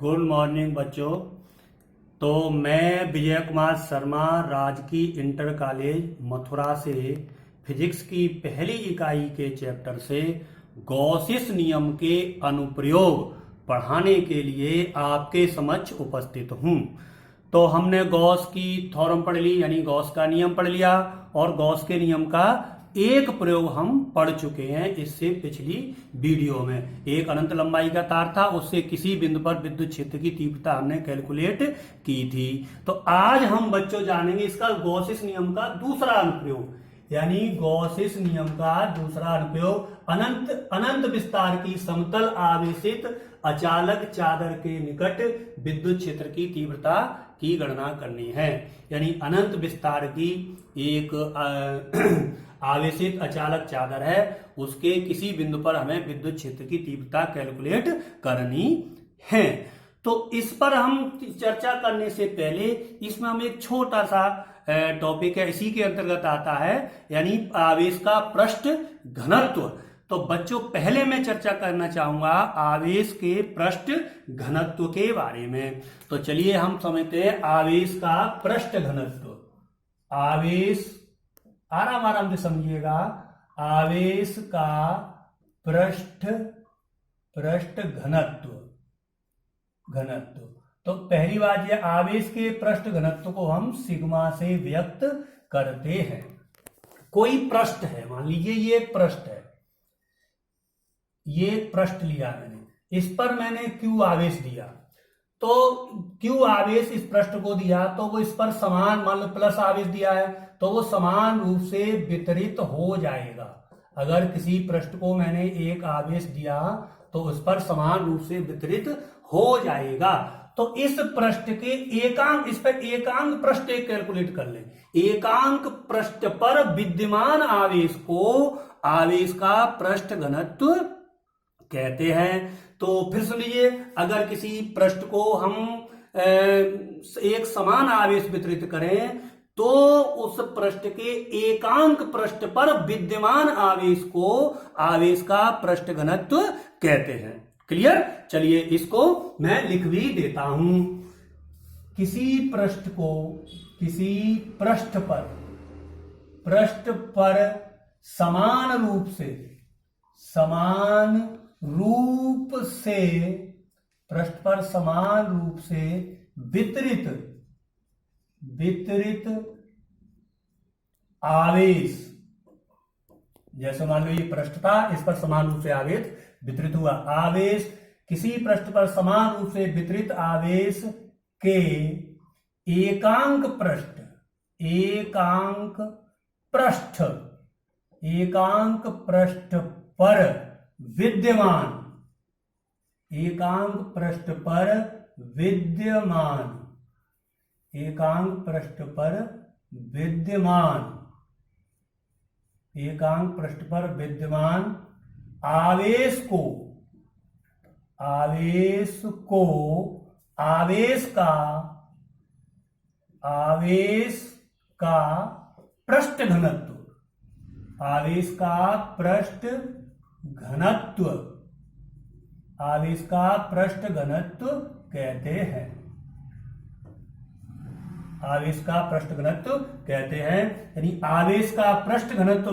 Good morning बच्चों। तो मैं विजय कुमार शर्मा राजकीय इंटर कॉलेज मथुरा से फिजिक्स की पहली इकाई के चैप्टर से गॉसिस नियम के अनुप्रयोग पढ़ाने के लिए आपके समक्ष उपस्थित हूँ। तो हमने गॉस की थ्योरम पढ़ ली, यानी गॉस का नियम पढ़ लिया, और गॉस के नियम का एक प्रयोग हम पढ़ चुके हैं इससे पिछली वीडियो में। एक अनंत लंबाई का तार था, उससे किसी बिंदु पर विद्युत क्षेत्र की तीव्रता हमने कैलकुलेट की थी। तो आज हम बच्चों जानेंगे इसका गॉसिस नियम का दूसरा अनुप्रयोग, यानी गॉसिस नियम का दूसरा अनुप्रयोग अनंत विस्तार की समतल आवेशित अचालक चादर के निकट विद्युत क्षेत्र की तीव्रता की गणना करनी है। यानी अनंत विस्तार की एक आवेशित अचालक चादर है, उसके किसी बिंदु पर हमें विद्युत क्षेत्र की तीव्रता कैलकुलेट करनी है। तो इस पर हम चर्चा करने से पहले इसमें हम एक छोटा सा टॉपिक है, इसी के अंतर्गत आता है, यानी आवेश का पृष्ठ घनत्व। तो बच्चों पहले मैं चर्चा करना चाहूंगा आवेश के पृष्ठ घनत्व के बारे में। तो चलिए हम समझते हैं आवेश का पृष्ठ घनत्व। आवेश आराम आराम से समझिएगा। आवेश का पृष्ठ घनत्व। तो पहली बात यह, आवेश के पृष्ठ घनत्व को हम सिग्मा से व्यक्त करते हैं। कोई पृष्ठ है, मान लीजिए ये एक पृष्ठ है, ये पृष्ठ लिया मैंने, इस पर मैंने Q आवेश दिया। तो Q आवेश इस पृष्ठ को दिया तो वो इस पर समान, मान लो प्लस आवेश दिया है तो वो समान रूप से वितरित हो जाएगा। अगर किसी पृष्ठ को मैंने एक आवेश दिया तो उस पर समान रूप से वितरित हो जाएगा। तो इस पृष्ठ के एकांक, इस पर एकांक पृष्ठ एक कैलकुलेट कर लें। एकांक पृष्ठ पर विद्यमान आवेश को आवेश का पृष्ठ घनत्व कहते हैं। तो फिर सुनिए, अगर किसी पृष्ठ को हम एक समान आवेश वितरित करें तो उस पृष्ठ के एकांक पृष्ठ पर विद्यमान आवेश को आवेश का पृष्ठ घनत्व कहते हैं। क्लियर? चलिए इसको मैं लिख भी देता हूं। किसी पृष्ठ पर समान रूप से वितरित आवेश, जैसे मान लो ये पृष्ठ था, इस पर समान रूप से आवेश वितरित हुआ। आवेश, किसी पृष्ठ पर समान रूप से वितरित आवेश के एकांक पृष्ठ पर विद्यमान आवेश को आवेश का पृष्ठ घनत्व कहते हैं। आवेश का पृष्ठ घनत्व कहते हैं, यानी आवेश का पृष्ठ घनत्व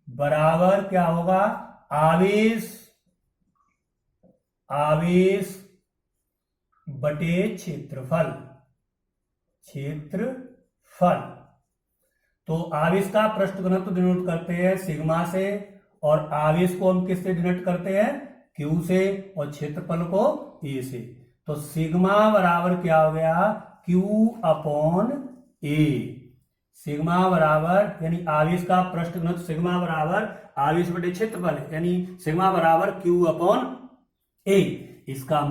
बराबर क्या होगा? आवेश बटे क्षेत्रफल। तो आवेश का पृष्ठ घनत्व डिनोट करते हैं सिग्मा से, और आवेश को हम किससे डिनोट करते हैं? Q से, और क्षेत्रफल को A से। तो सिग्मा बराबर क्या हो गया? Q upon A। सिग्मा बराबर, यानी आवेश का पृष्ठ घनत्व सिग्मा बराबर आवेश बटे क्षेत्रफल, यानी सिग्मा बराबर Q अपॉन A। इसका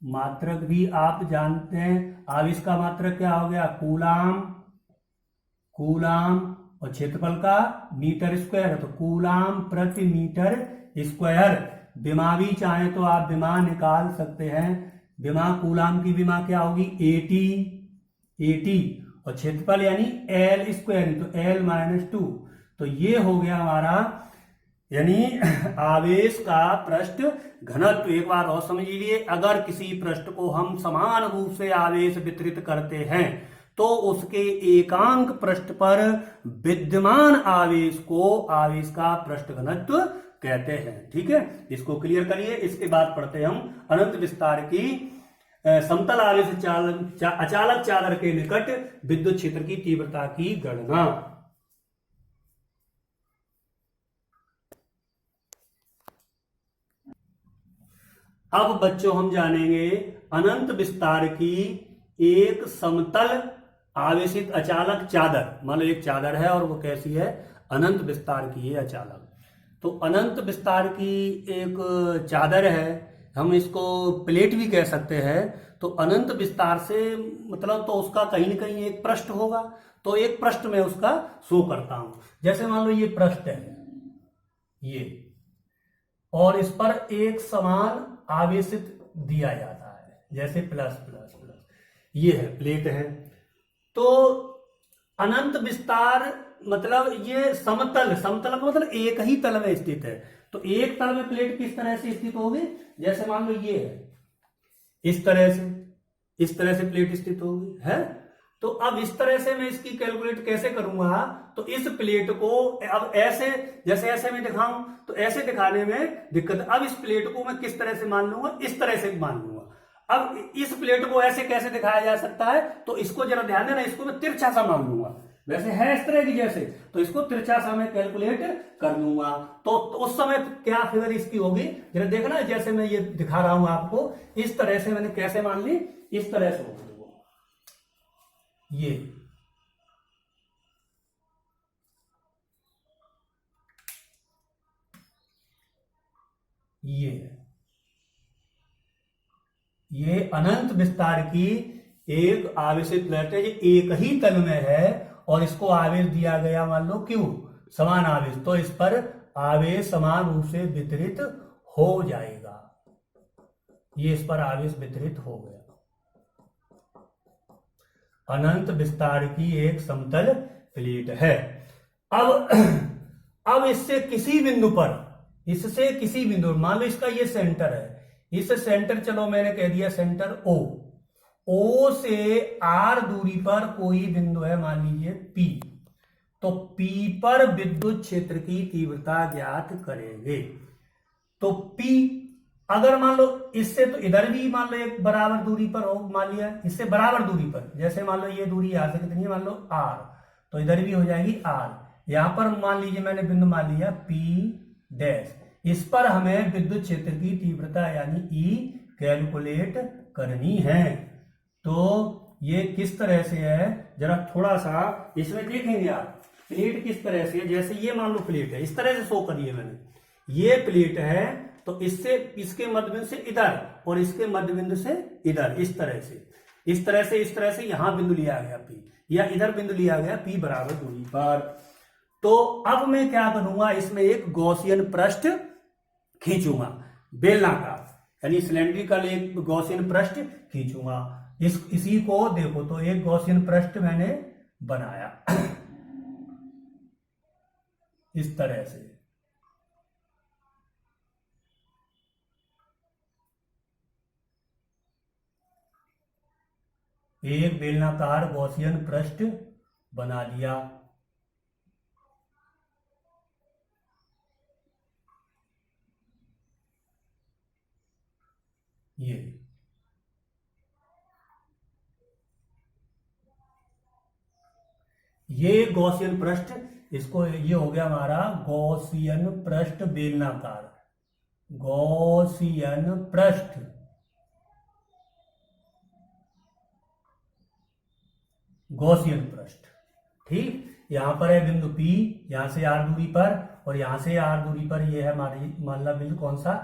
मात्रक भी आप जानते हैं। आवेश का मात्रक क्या हो गया? कूलाम, और क्षेत्रफल का मीटर स्क्वायर है, तो कूलाम प्रति मीटर स्क्वायर। विमा भी चाहे तो आप विमा निकाल सकते हैं। विमा, कूलाम की विमा क्या होगी? 80, और क्षेत्रफल यानी एल स्क्वायर, तो एल माइनस 2। तो ये हो गया हमारा यानी आवेश का पृष्ठ घनत्व। एक बार और समझ लीजिए, अगर किसी पृष्ठ को हम समान रूप से आवेश वितरित करते हैं तो उसके एकांक पृष्ठ पर विद्यमान आवेश को आवेश का पृष्ठ घनत्व कहते हैं। ठीक है, इसको क्लियर करिए। इसके बाद पढ़ते हैं हम अनंत विस्तार की समतल आवेश अचालक चादर के निकट विद्युत क्षेत्र की तीव्रता की गणना। अब बच्चों हम जानेंगे अनंत विस्तार की एक समतल आवेशित अचालक चादर। मान लो एक चादर है और वो कैसी है, अनंत विस्तार की है अचालक। तो अनंत विस्तार की एक चादर है, हम इसको प्लेट भी कह सकते हैं। तो अनंत विस्तार से मतलब तो उसका कहीं ना कहीं एक पृष्ठ होगा, तो एक पृष्ठ में उसका शो करता हूं। जैसे मान लो ये पृष्ठ है ये, और इस पर एक समान आवेशित दिया जाता है, जैसे प्लस प्लस प्लस, ये है प्लेट है। तो अनंत विस्तार मतलब ये समतल, समतल का मतलब एक ही तल में स्थित है। तो एक तल में प्लेट किस तरह से स्थित होगी, जैसे मान लो ये है, इस तरह से प्लेट स्थित होगी है। तो अब इस तरह से मैं इसकी कैलकुलेट कैसे करूंगा, तो इस प्लेट को अब ऐसे, जैसे ऐसे मैं दिखाऊं तो ऐसे दिखाने में दिक्कत। अब इस प्लेट को मैं किस तरह से मान लूंगा, इस तरह से मान लूंगा। अब इस प्लेट को ऐसे कैसे दिखाया जा सकता है, तो इसको जरा ध्यान देना, इसको मैं तिरछा सा मान लूंगा। वैसे है इस तरह की जैसे, तो इसको तिरछा सा मैं कैलकुलेट कर लूंगा। तो उस समय क्या फिगर इसकी होगी जरा देखना। जैसे मैं ये दिखा रहा हूं आपको, इस तरह से मैंने कैसे मान ली, इस तरह से होगी ये। ये अनंत विस्तार की एक आवेशित प्लेट है, ये एक ही तल में है और इसको आवेश दिया गया मान लो क्यू, समान आवेश। तो इस पर आवेश समान रूप से वितरित हो जाएगा। ये इस पर आवेश वितरित हो गया। अनंत विस्तार की एक समतल प्लेट है। अब इससे किसी बिंदु पर, इससे किसी बिंदु, मान लो इसका ये सेंटर है, इस सेंटर, चलो मैंने कह दिया सेंटर ओ से आर दूरी पर कोई बिंदु है, मान लीजिए P। तो P पर विद्युत क्षेत्र की तीव्रता ज्ञात करेंगे। तो P अगर मान लो इससे, तो इधर भी मान लो एक बराबर दूरी पर हो, मान लिया इससे बराबर दूरी पर, जैसे मान लो ये दूरी यहां से कितनी है, मान लो R, तो इधर भी हो जाएगी R। यहां पर मान लीजिए मैंने बिंदु मान लिया P डैश, इस पर हमें विद्युत क्षेत्र की तीव्रता यानी E कैलकुलेट करनी है। तो ये किस तरह से है, जरा थोड़ा सा इसमें देखेंगे आप। प्लेट किस तरह से है, जैसे ये मान लो प्लेट है, इस तरह से शो करिए मैंने, ये प्लेट है, तो इससे इसके मध्य बिंदु से इधर और इसके मध्य बिंदु से इधर, इस तरह से इस तरह से यहां बिंदु लिया गया P, या इधर बिंदु लिया गया P बराबर दूरी पर। तो अब मैं क्या करूंगा, इसमें एक गॉसियन पृष्ठ खींचूंगा, बेलनाकार यानी सिलेंड्रिकल एक गॉसियन पृष्ठ खींचूंगा। इसी को देखो, तो एक गॉसियन पृष्ठ मैंने बनाया इस तरह से। एक बेलनाकार गॉसियन पृष्ठ बना लिया। ये गॉसियन पृष्ठ, इसको ये हो गया हमारा गॉसियन पृष्ठ बेलनाकार, गॉसियन पृष्ठ। गॉसियन पृष्ठ, ठीक। यहां पर है बिंदु P, यहां से R दूरी पर, और यहां से R दूरी पर ये है हमारी मान ला बिंदु कौन सा,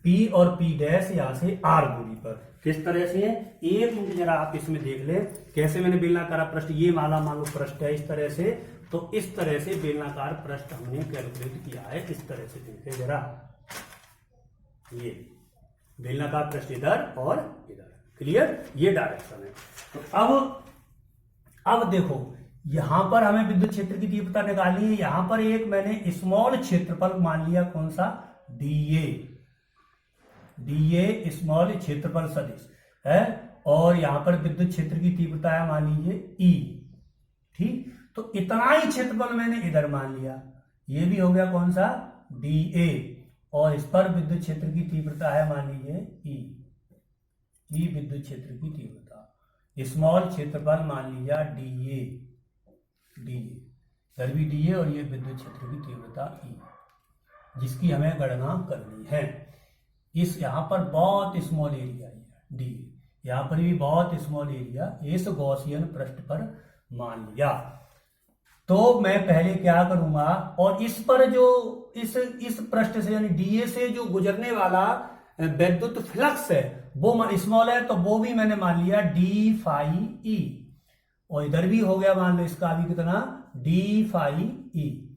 P और P डैश, यहां से R दूरी पर। किस तरह से है, एक मिनट जरा आप इसमें देख ले कैसे मैंने बेलनाकार पृष्ठ, ये माला मान लो पृष्ठ है इस तरह से, तो इस तरह से बेलनाकार पृष्ठ हमने कैलकुलेट किया है। इस तरह से देखें जरा, ये बेलनाकार पृष्ठ इधर और इधर, क्लियर, ये डायरेक्शन है। तो अब अब देखो यहां पर हमें विद्युत क्षेत्र की तीव्रता निकालनी है। यहां पर एक मैंने स्मॉल क्षेत्रफल मान लिया, कौन सा, डीए, डीए स्मॉल क्षेत्रफल सदिश है, और यहां पर विद्युत क्षेत्र की तीव्रता है मान लीजिए ई। ठीक, तो इतना ही क्षेत्रफल मैंने इधर मान लिया, ये भी हो गया कौन सा, डीए, और इस पर विद्युत क्षेत्र की तीव्रता है मान लीजिए ई, ई विद्युत क्षेत्र की तीव्रता, स्मॉल क्षेत्रफल मान लिया डीए, डीए इधर भी डीए, और ये विद्युत क्षेत्र की तीव्रता ई, जिसकी हमें गणना करनी है। इस यहां पर बहुत स्मॉल एरिया है डी, यहां पर भी बहुत स्मॉल एरिया इस गॉसियन पृष्ठ पर मान लिया। तो मैं पहले क्या करूंगा, और इस पर जो इस पृष्ठ से यानी डीए से जो गुजरने वाला विद्युत फ्लक्स है वो स्मॉल है, तो वो भी मैंने मान लिया डी फाई ई, और इधर भी हो गया मान लो इसका भी कितना, डी फाई ई,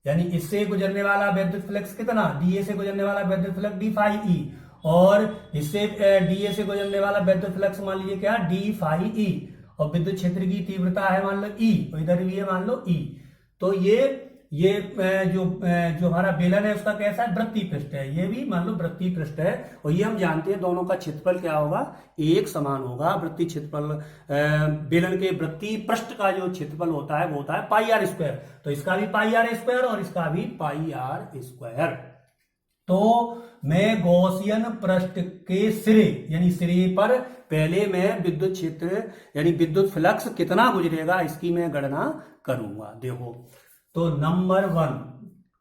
यानी इससे गुजरने वाला विद्युत फ्लक्स कितना, डीए से गुजरने वाला विद्युत फ्लक्स डी फाई ई, और इससे डीए से गुजरने वाला विद्युत फ्लक्स मान लीजिए क्या, डी फाई ई, और विद्युत क्षेत्र की तीव्रता है मान लो ई, और इधर भी है मान लो ई। तो ये जो हमारा बेलन है उसका कैसा है, वृत्तीय पृष्ठ है, ये भी मान लो वृत्तीय पृष्ठ है, और ये हम जानते हैं दोनों का क्षेत्रफल क्या होगा, एक समान होगा। वृत्तीय क्षेत्रफल बेलन के वृत्तीय पृष्ठ का जो क्षेत्रफल होता है वो होता है पाई आर स्क्वायर, तो इसका भी पाई आर स्क्वायर और इसका भी पाई आर स्क्वायर। तो मैं गॉसियन पृष्ठ के सिरे यानी सिरे पर पहले मैं विद्युत क्षेत्र यानी विद्युत फ्लक्स कितना गुजरेगा इसकी मैं गणना करूंगा। देखो तो नंबर 1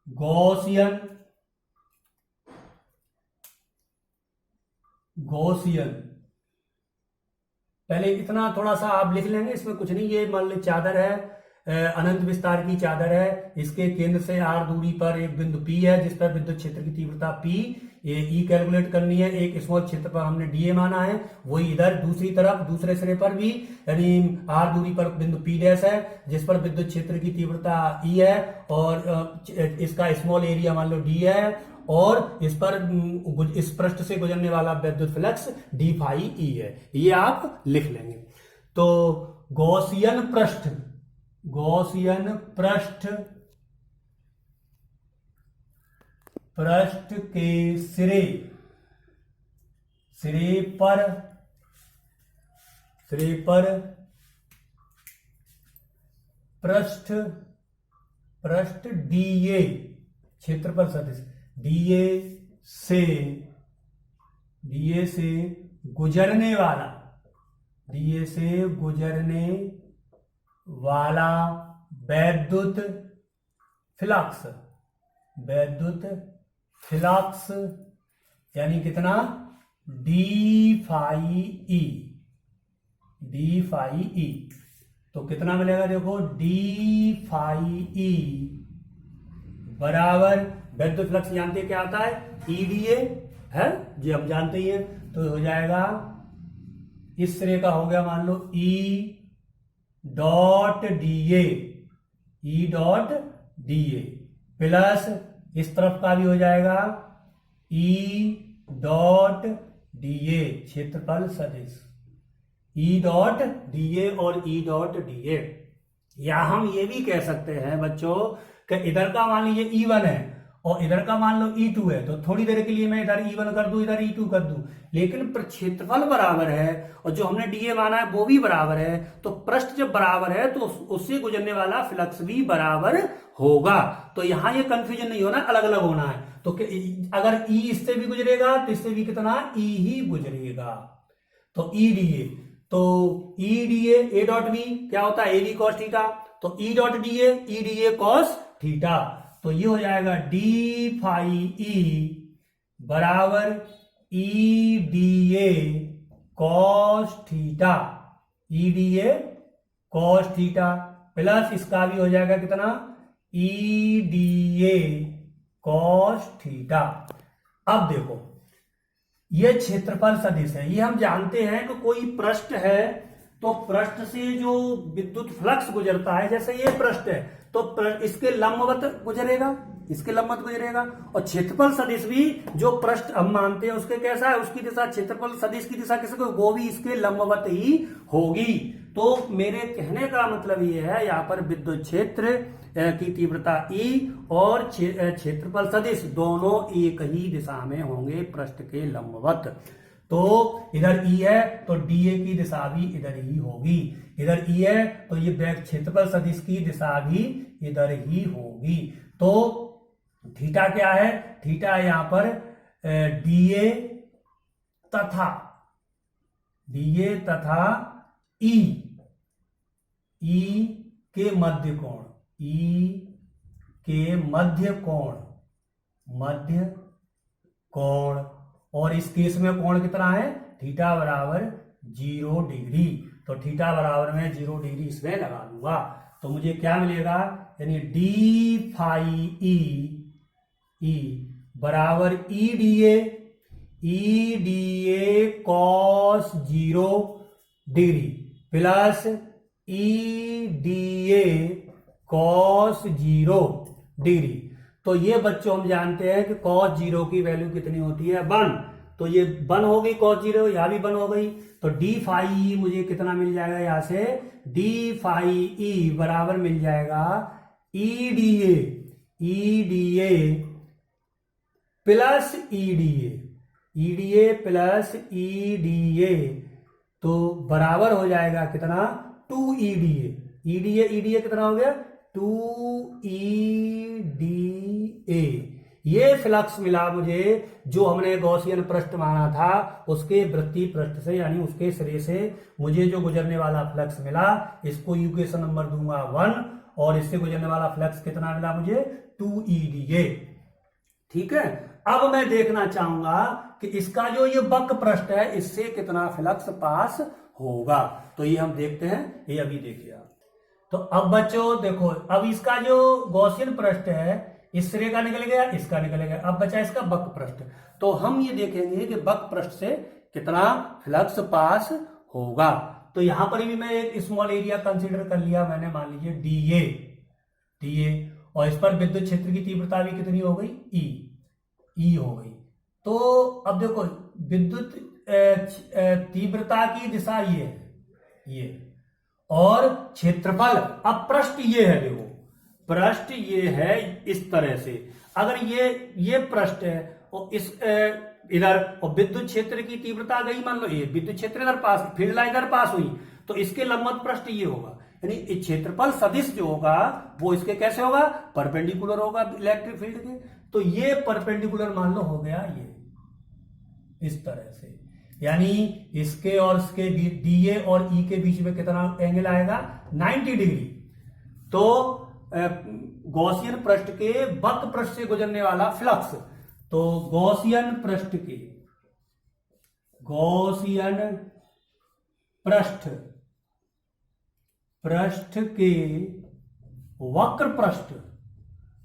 गॉसियन पहले इतना थोड़ा सा आप लिख लेंगे, इसमें कुछ नहीं, ये मान लो चादर है, अनंत विस्तार की चादर है, इसके केंद्र से आर दूरी पर एक बिंदु P है जिस पर विद्युत क्षेत्र की तीव्रता P, ये E कैलकुलेट करनी है। एक स्मॉल क्षेत्र पर हमने डीए माना है, वही इधर दूसरी तरफ दूसरे सिरे पर भी यानी आर दूरी पर बिंदु P डैश है जिस पर विद्युत क्षेत्र की तीव्रता E है, और इसका स्मॉल एरिया मान लो D है, और इस पर इस पृष्ठ से गुजरने वाला विद्युत फ्लक्स डी फाई ई है, ये आप लिख लेंगे। तो गॉसियन पृष्ठ के सिरे पर पृष्ठ डीए क्षेत्रफल सदिश डीए से गुजरने वाला विद्युत फ्लक्स यानी कितना, डी फाई ई, तो कितना मिलेगा देखो, डी फाई ई बराबर विद्युत फ्लक्स जानते हैं क्या आता है, ईडीए है जी, हम जानते ही हैं, तो हो जाएगा इस सिरे का हो गया मान लो ई डॉट डीए प्लस इस तरफ का भी हो जाएगा ई डॉट डीए क्षेत्रफल सदिश, ई डॉट डीए और ई डॉट डीए। या हम ये भी कह सकते हैं बच्चों कि इधर का मान लीजिए E1 है और इधर का मान लो E2 है, तो थोड़ी देर के लिए मैं इधर E1 कर दूं इधर E2 कर दूं, लेकिन क्षेत्रफल बराबर है और जो हमने डीए माना है वो भी बराबर है, तो पृष्ठ जब बराबर है तो उससे गुजरने वाला फ्लक्स भी बराबर होगा। तो यहां ये कंफ्यूजन नहीं होना, अलग अलग होना है। तो अगर E इससे भी गुजरेगा तो इससे भी कितना E ही गुजरेगा, तो ई डीए ए डॉट बी क्या होता है, ए बी कॉस थीटा, तो E dot DA cos theta, तो ये हो जाएगा डी फाई ई बराबर ई डीए कॉस थीटा, प्लस इसका भी हो जाएगा कितना, ई डीए कॉस थीटा। अब देखो ये क्षेत्रफल सदिश है, ये हम जानते हैं कि कोई पृष्ठ है तो पृष्ठ से जो विद्युत फ्लक्स गुजरता है, जैसे ये पृष्ठ है तो इसके लंबवत गुजरेगा, और क्षेत्रफल सदिश भी जो पृष्ठ हम मानते हैं उसके कैसा है, उसकी दिशा क्षेत्रफल सदिश की दिशा किसको, वो भी इसके लंबवत ही होगी। तो मेरे कहने का मतलब ये है, यहाँ पर विद्युत क्षेत्र की तीव्रता E और क्षेत्रफल सदिश दोनों एक ही दिशा में होंगे पृष्ठ के लंबवत। तो इधर E है तो dA की दिशा भी इधर ही होगी, इधर E है तो ये वेग क्षेत्रफल सदिश की दिशा भी इधर ही होगी। तो थीटा क्या है, थीटा है यहाँ पर dA तथा E के मध्य कोण, मध्य कोण, और इस केस में कोण कितना है, थीटा बराबर 0 डिग्री। तो थीटा बराबर में 0 डिग्री इसमें लगा दूंगा तो मुझे क्या मिलेगा, यानी डी फाई ई बराबर E D A cos 0 degree plus E D A cos 0 degree. तो ये बच्चों हम जानते हैं कि कॉस 0 की वैल्यू कितनी होती है, 1। तो ये 1 हो गई कॉस 0, यहां भी 1 हो गई। तो डी फाई मुझे कितना मिल जाएगा, यहां से डी फाई ई बराबर मिल जाएगा E D A plus E D A plus E D A, तो बराबर हो जाएगा कितना, 2 ई डी ए कितना हो गया, 2 ई डी ए। ये फ्लक्स मिला मुझे जो हमने गॉसियन पृष्ठ माना था, उसके वृत्तीय पृष्ठ से यानी उसके सिरे से मुझे जो गुजरने वाला फ्लक्स मिला, इसको इक्वेशन नंबर दूंगा 1, और इससे गुजरने वाला फ्लक्स कितना मिला मुझे, 2 ई डी ए। ठीक है, अब मैं देखना चाहूंगा कि इसका जो ये वक्र पृष्ठ है इससे कितना फ्लक्स पास होगा। तो ये हम देखते हैं, ये अभी देखिए आप। तो अब बच्चों देखो, अब इसका जो गॉसियन पृष्ठ है इस सिरे का निकल गया, इसका निकल गया, अब बचा इसका वक्र पृष्ठ। तो हम ये देखेंगे कि वक्र पृष्ठ से कितना फ्लक्स पास होगा। तो यहां पर भी मैं एक स्मॉल एरिया कंसीडर कर लिया मैंने, मान लीजिए डी ए, और इस पर विद्युत क्षेत्र की तीव्रता भी कितनी हो गई, ई हो गई। तो अब देखो विद्युत तीव्रता की दिशा ये है, ये, और क्षेत्रफल, अब पृष्ठ ये है, देखो पृष्ठ ये है इस तरह से। अगर ये पृष्ठ है और इस इधर, और विद्युत क्षेत्र की तीव्रता गई, मान लो ये विद्युत क्षेत्र इधर पास, फील्ड लाइन इधर पास हुई, तो इसके लंबवत पृष्ठ ये होगा, यानी क्षेत्रफल सदिश जो होगा वो इसके कैसे होगा, परपेंडिकुलर होगा इलेक्ट्रिक फील्ड के। तो ये परपेंडिकुलर मान लो हो गया ये इस तरह से, यानी इसके और इसके डीए और ई के बीच में कितना एंगल आएगा, 90 डिग्री। तो गॉसियन पृष्ठ के वक्र पृष्ठ से गुजरने वाला फ्लक्स, तो गॉसियन पृष्ठ के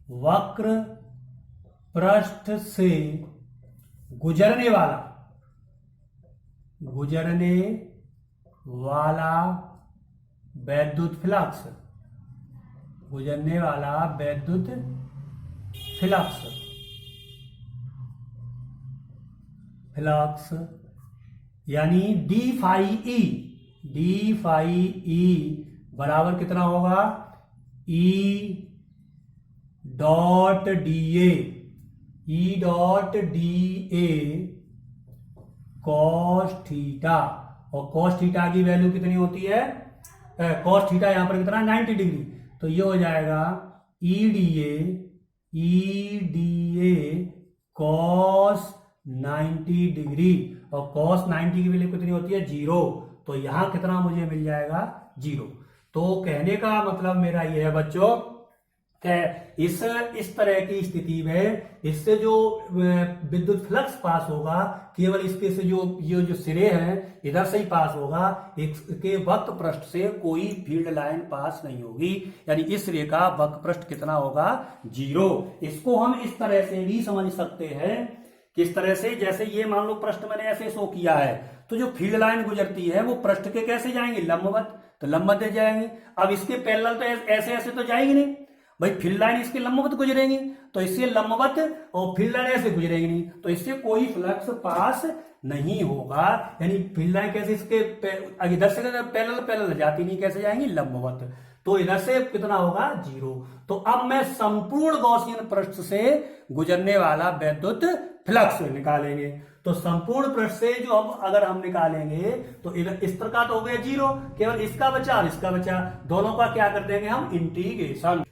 वक्र पृष्ठ से गुजरने वाला वैद्युत फ्लक्स, यानी डी फाई ई बराबर कितना होगा, E dot D A cos theta, और कॉस थीटा की वैल्यू कितनी होती है, कॉस थीटा यहां पर कितना, 90 डिग्री। तो ये हो जाएगा E D A cos 90 degree, और कॉस 90 की वैल्यू कितनी होती है, 0। तो यहां कितना मुझे मिल जाएगा, 0। तो कहने का मतलब मेरा ये है बच्चों, इस तरह की स्थिति में इससे जो विद्युत फ्लक्स पास होगा केवल इसके से जो सिरे हैं इधर से ही पास होगा, इसके वक्र पृष्ठ से कोई फील्ड लाइन पास नहीं होगी, यानी इस सिरे का वक्र पृष्ठ कितना होगा, 0। इसको हम इस तरह से भी समझ सकते हैं, किस तरह से, जैसे ये मान लो पृष्ठ मैंने ऐसे शो किया है, तो जो फील्ड लाइन गुजरती है वो पृष्ठ के कैसे जाएंगे, लंबवत, तो लंबवत जाएंगे। अब इसके पैरेलल तो ऐसे ऐसे तो जाएंगे नहीं, भाई फील्ड लाइन इसके लंबवत गुजरेंगी, तो इससे लंबवत, और फील्ड लाइन ऐसे गुजरेंगी नहीं, तो इससे कोई फ्लक्स पास नहीं होगा। यानी फील्ड लाइन कैसे इसके इधर से पैरेलल पैरेलल जाती नहीं, कैसे जाएंगी, लंबवत। तो इधर से कितना होगा, 0। तो अब मैं संपूर्ण गॉसियन पृष्ठ से गुजरने वाला वैद्युत फ्लक्स निकालेंगे। तो संपूर्ण पृष्ठ से जो अब अगर हम निकालेंगे तो इधर इस पर का तो हो गया 0, केवल इसका बचा और इसका बचा, दोनों का क्या कर देंगे हम, इंटीग्रेशन।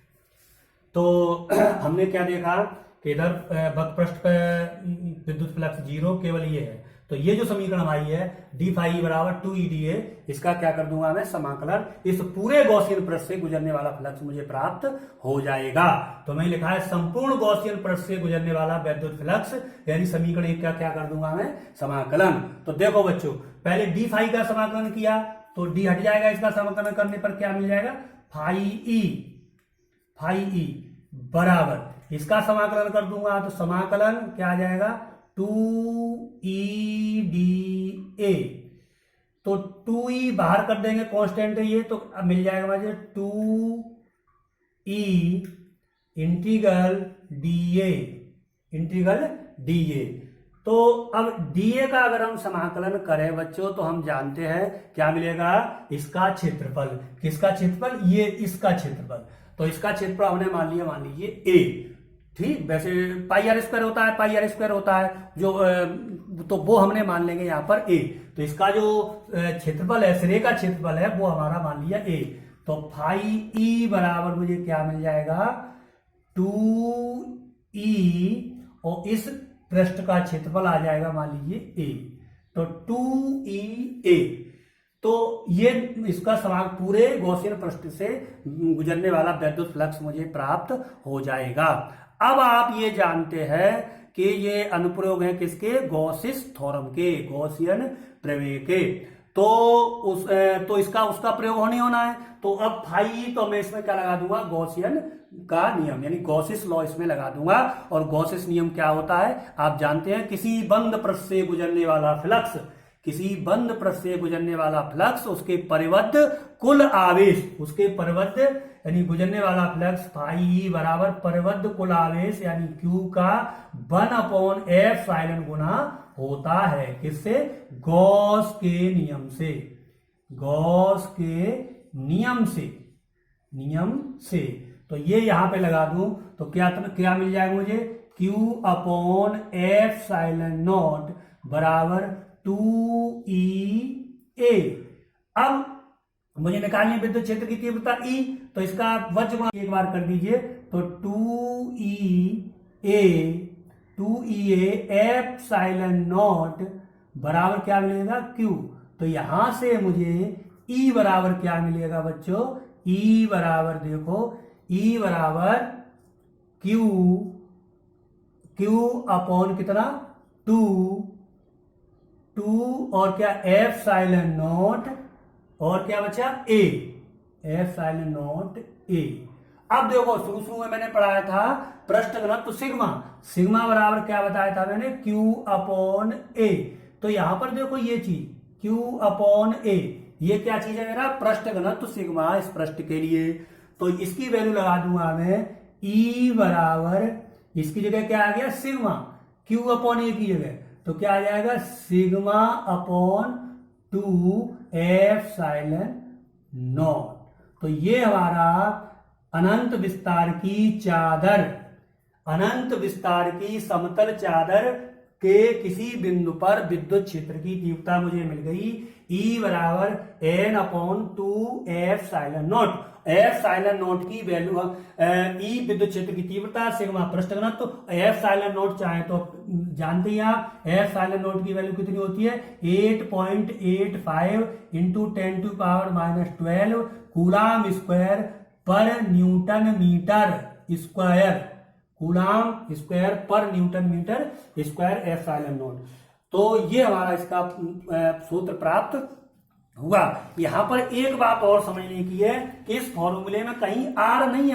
तो हमने क्या देखा कि इधर वक्र पृष्ठ पर विद्युत फ्लक्स 0, केवल ये है। तो ये जो समीकरण हमारी है डी फाई बराबर 2EdA, इसका क्या कर दूंगा मैं, समाकलन, इस पूरे गॉसियन पृष्ठ से गुजरने वाला फ्लक्स मुझे प्राप्त हो जाएगा। तो मैंने लिखा है संपूर्ण गॉसियन पृष्ठ से गुजरने वाला वैद्युत फ्लक्स, यानी समीकरण एक का क्या कर दूंगा मैं, समाकलन। तो देखो बच्चों, पहले डी फाई का समाकलन किया तो डी हट जाएगा, इसका समाकलन करने पर क्या मिल जाएगा, फाई ई बराबर, इसका समाकलन कर दूंगा तो समाकलन क्या आ जाएगा, 2EdA। तो 2E बाहर कर देंगे, कांस्टेंट है ये, तो अब मिल जाएगा मुझे 2E इंटीग्रल DA। तो अब DA का अगर हम समाकलन करें बच्चों, तो हम जानते हैं क्या मिलेगा, इसका क्षेत्रफल। किसका क्षेत्रफल, ये इसका क्षेत्रफल। तो इसका क्षेत्रफल हमने मान लीजिए A, ठीक। वैसे पाई आर स्क्वायर होता है, जो तो वो हमने मान लेंगे यहाँ पर A। तो इसका जो क्षेत्रफल है, सिरे का क्षेत्रफल है, वो हमारा मान लिया A। तो फाई E बराबर मुझे क्या मिल जाएगा, 2E, और इस पृष्ठ का क्षेत्रफल आ जाएगा मान लीजिए A। तो 2EA। तो ये इसका समान पूरे गॉसियन पृष्ठ से गुजरने वाला वैद्युत फ्लक्स मुझे प्राप्त हो जाएगा। अब आप ये जानते हैं कि ये अनुप्रयोग है किसके, गॉसिस थ्योरम के, गॉसियन प्रमेय के। तो इसका उसका प्रयोग होने होना है। तो अब फाई, तो मैं इसमें क्या लगा दूंगा, गॉसियन का नियम, यानी गॉसिस लॉ इसमें लगा दूंगा। और गॉसिस नियम क्या होता है, आप जानते हैं, किसी बंद पृष्ठ से गुजरने वाला फ्लक्स, उसके परिबद्ध कुल आवेश, यानी गुजरने वाला फ्लक्स फाई बराबर परिबद्ध कुल आवेश यानी Q का 1/f गुना होता है। किससे, गॉस के नियम से। तो ये यहां पे लगा दूं तो क्या मिल जाएगा मुझे, Q/f बराबर 2EA। अब मुझे निकालनी है विद्युत क्षेत्र की तीव्रता E, तो इसका वज्र गुणा एक बार कर दीजिए, तो 2EA f बराबर क्या मिलेगा, Q। तो यहां से मुझे E बराबर क्या मिलेगा बच्चों, E बराबर देखो, E बराबर Q अपॉन कितना, 2 और क्या f और क्या बचा, A, f। अब देखो शुरू में मैंने पढ़ाया था पृष्ठ घनत्व सिग्मा बराबर क्या बताया था मैंने, Q/A। तो यहां पर देखो ये चीज Q/A, ये क्या चीज है मेरा, पृष्ठ घनत्व सिग्मा इस पृष्ठ के लिए। तो इसकी वैल्यू लगा दूंगा मैं, E बराबर, इसकी जगह क्या आ गया, सिग्मा, Q/A की जगह, तो क्या आ जाएगा, σ/2f। तो ये हमारा अनंत विस्तार की समतल चादर के किसी बिंदु पर विद्युत क्षेत्र की तीव्रता मुझे मिल गई, E बराबर n/2f। f की वैल्यू, E विद्युत क्षेत्र की तीव्रता, सिग्मा पृष्ठ घनत्व, f चाहे तो जानते ही आप f की वैल्यू कितनी होती है, 8.85 इंटू 10⁻⁻12 कूलाम स्क्वायर पर न्यूटन मीटर स्क्वायर f। तो ये हमारा इसका सूत्र प्राप्त हुआ। यहां पर एक बात और समझने की है कि इस फॉर्मूले में कहीं R नहीं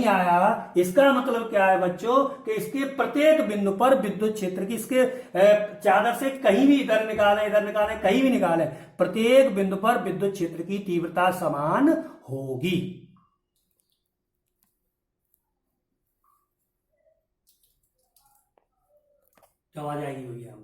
आया। इसका मतलब क्या है बच्चों, कि इसके प्रत्येक बिंदु पर विद्युत क्षेत्र की, इसके चादर से कहीं भी इधर निकालें कहीं भी निकालें, प्रत्येक बिंदु पर विद्युत क्षेत्र की तीव्रता समान होगी। जब आ जाएगी भैया।